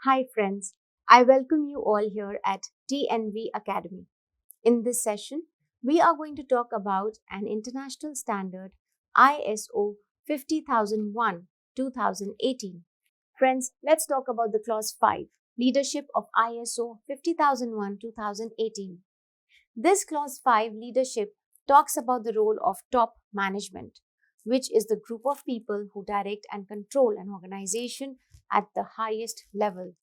Hi friends, I welcome you all here at TNV Academy. In this session, we are going to talk about an international standard ISO 50001 2018. Friends, let's talk about the clause 5, leadership of ISO 50001 2018. This clause 5 leadership talks about the role of top management, which is the group of people who direct and control an organization at the highest level.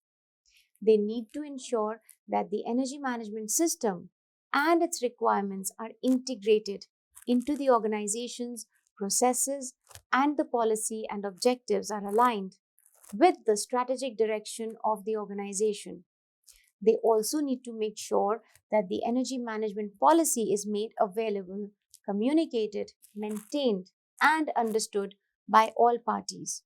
They need to ensure that the energy management system and its requirements are integrated into the organization's processes, and the policy and objectives are aligned with the strategic direction of the organization. They also need to make sure that the energy management policy is made available, communicated, maintained, and understood by all parties.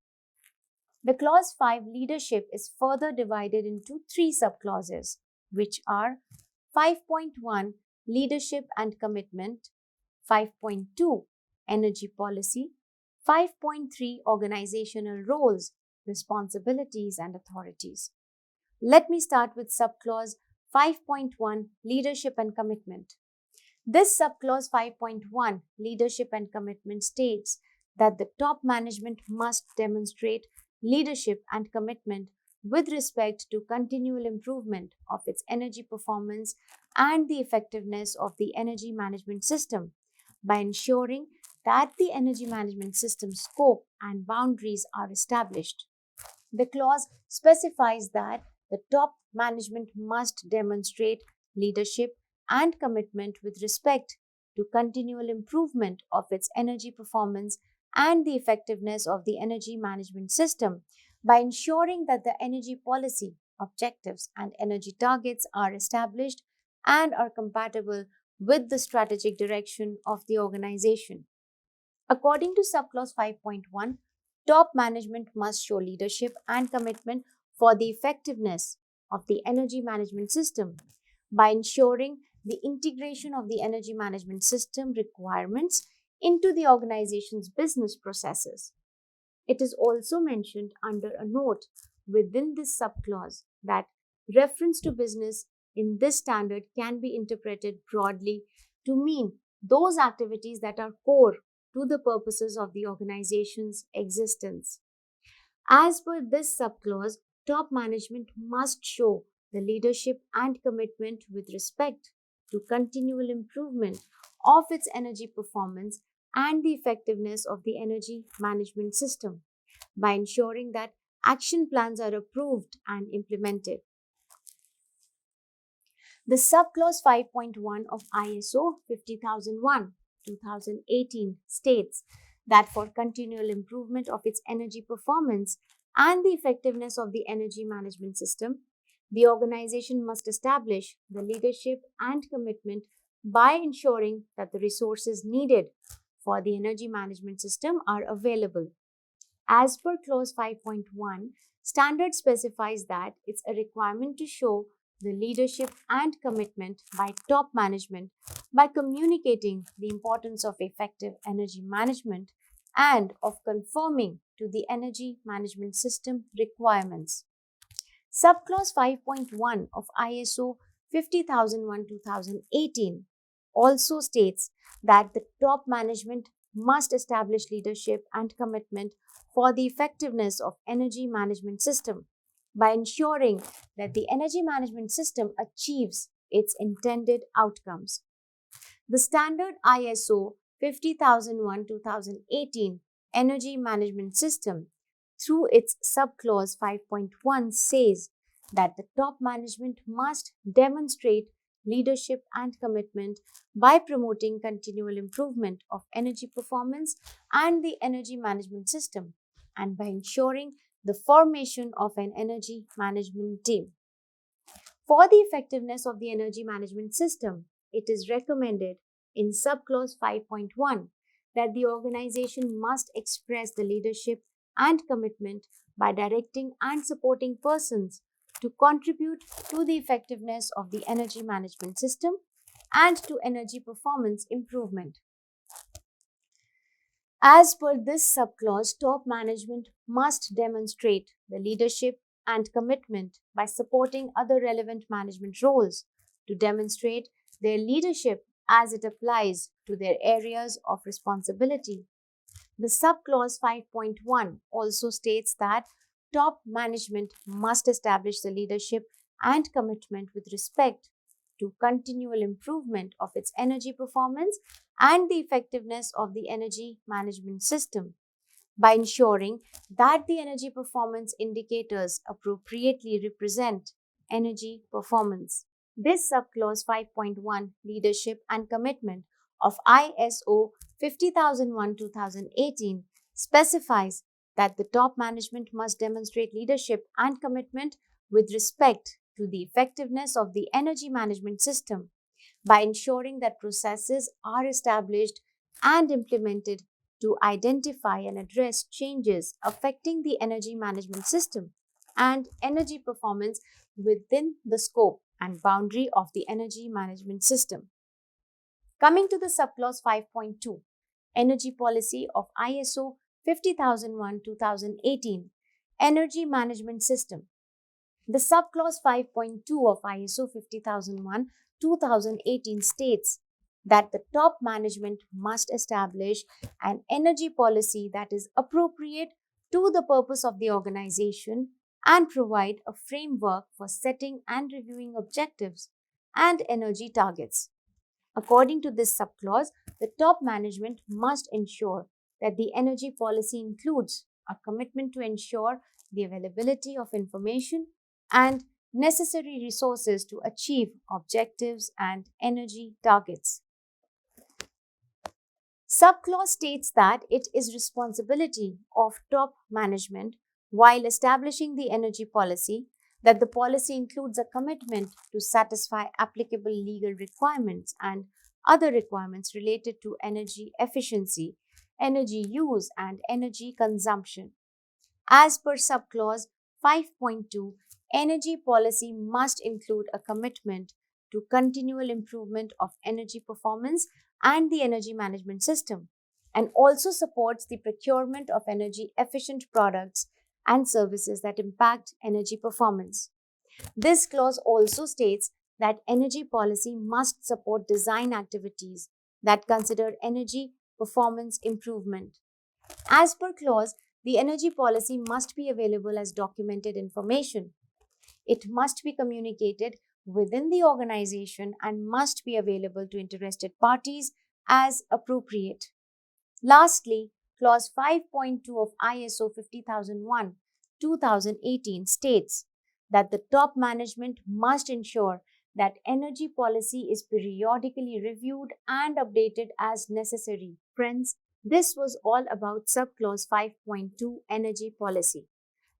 The clause 5 leadership is further divided into three subclauses, which are 5.1 leadership and commitment, 5.2 energy policy, 5.3 organizational roles, responsibilities, and authorities. Let me start with subclause 5.1 leadership and commitment. This subclause 5.1 leadership and commitment states that the top management must demonstrate leadership and commitment with respect to continual improvement of its energy performance and the effectiveness of the energy management system by ensuring that the energy management system scope and boundaries are established. The clause specifies that the top management must demonstrate leadership and commitment with respect to continual improvement of its energy performance and the effectiveness of the energy management system by ensuring that the energy policy, objectives, and energy targets are established and are compatible with the strategic direction of the organization. According to subclause 5.1, top management must show leadership and commitment for the effectiveness of the energy management system by ensuring the integration of the energy management system requirements into the organization's business processes. It is also mentioned under a note within this subclause that reference to business in this standard can be interpreted broadly to mean those activities that are core to the purposes of the organization's existence. As per this subclause, top management must show the leadership and commitment with respect to continual improvement of its energy performance and the effectiveness of the energy management system by ensuring that action plans are approved and implemented. The subclause 5.1 of ISO 50001 2018 states that for continual improvement of its energy performance and the effectiveness of the energy management system, the organization must establish the leadership and commitment by ensuring that the resources needed for the energy management system are available. As per clause 5.1, standard specifies that it's a requirement to show the leadership and commitment by top management by communicating the importance of effective energy management and of conforming to the energy management system requirements. Subclause 5.1 of ISO 50001 2018 also states that the top management must establish leadership and commitment for the effectiveness of energy management system by ensuring that the energy management system achieves its intended outcomes. The standard ISO 50001 2018 energy management system through its subclause 5.1 says that the top management must demonstrate leadership and commitment by promoting continual improvement of energy performance and the energy management system and by ensuring the formation of an energy management team. For the effectiveness of the energy management system, it is recommended in subclause 5.1 that the organization must express the leadership and commitment by directing and supporting persons to contribute to the effectiveness of the energy management system and to energy performance improvement. As per this subclause, top management must demonstrate the leadership and commitment by supporting other relevant management roles to demonstrate their leadership as it applies to their areas of responsibility. The subclause 5.1 also states that top management must establish the leadership and commitment with respect to continual improvement of its energy performance and the effectiveness of the energy management system by ensuring that the energy performance indicators appropriately represent energy performance. This subclause 5.1 leadership and commitment of ISO 50001-2018 specifies that the top management must demonstrate leadership and commitment with respect to the effectiveness of the energy management system by ensuring that processes are established and implemented to identify and address changes affecting the energy management system and energy performance within the scope and boundary of the energy management system. Coming to the subclause 5.2, Energy Policy of ISO 50001-2018, Energy Management System. The subclause 5.2 of ISO 50001-2018 states that the top management must establish an energy policy that is appropriate to the purpose of the organization and provide a framework for setting and reviewing objectives and energy targets. According to this subclause, the top management must ensure that the energy policy includes a commitment to ensure the availability of information and necessary resources to achieve objectives and energy targets. Subclause states that it is responsibility of top management while establishing the energy policy that the policy includes a commitment to satisfy applicable legal requirements and other requirements related to energy efficiency, energy use, and energy consumption. As per subclause 5.2, energy policy must include a commitment to continual improvement of energy performance and the energy management system, and also supports the procurement of energy efficient products and services that impact energy performance. This clause also states that energy policy must support design activities that consider energy performance improvement. As per clause, the energy policy must be available as documented information. It must be communicated within the organization and must be available to interested parties as appropriate. Lastly, clause 5.2 of ISO 50001-2018 states that the top management must ensure that energy policy is periodically reviewed and updated as necessary. Friends, this was all about subclause 5.2 energy policy.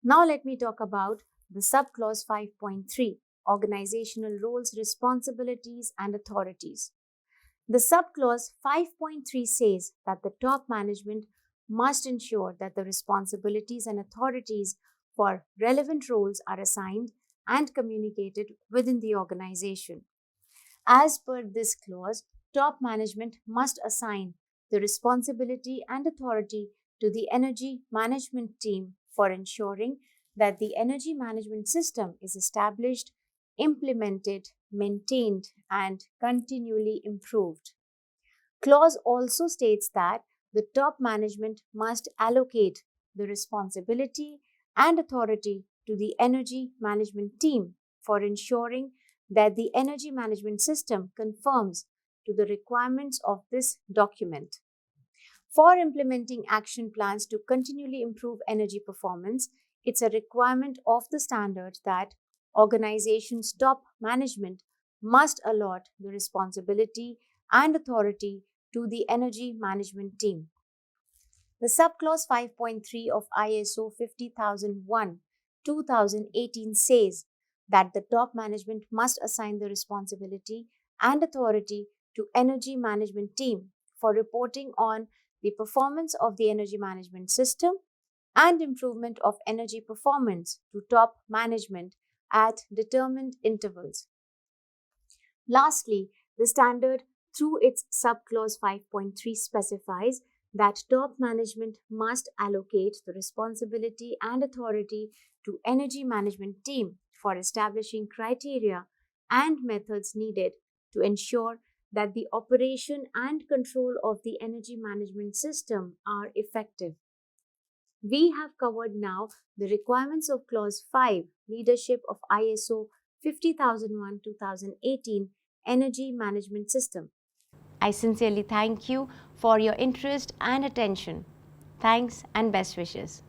Now let me talk about the subclause 5.3 organizational roles, responsibilities, and authorities. The subclause 5.3 says that the top management must ensure that the responsibilities and authorities for relevant roles are assigned and communicated within the organization. As per this clause, top management must assign the responsibility and authority to the energy management team for ensuring that the energy management system is established, implemented, maintained, and continually improved. Clause also states that the top management must allocate the responsibility and authority to the energy management team for ensuring that the energy management system conforms to the requirements of this document. For implementing action plans to continually improve energy performance, it's a requirement of the standard that organizations' top management must allot the responsibility and authority to the energy management team. The subclause 5.3 of ISO 50001-2018 says that the top management must assign the responsibility and authority to energy management team for reporting on the performance of the energy management system and improvement of energy performance to top management at determined intervals. Lastly, the standard through its subclause 5.3 specifies that top management must allocate the responsibility and authority to energy management team for establishing criteria and methods needed to ensure that the operation and control of the energy management system are effective. We have covered now the requirements of Clause 5, leadership of ISO 50001 2018 Energy Management System. I sincerely thank you for your interest and attention. Thanks and best wishes.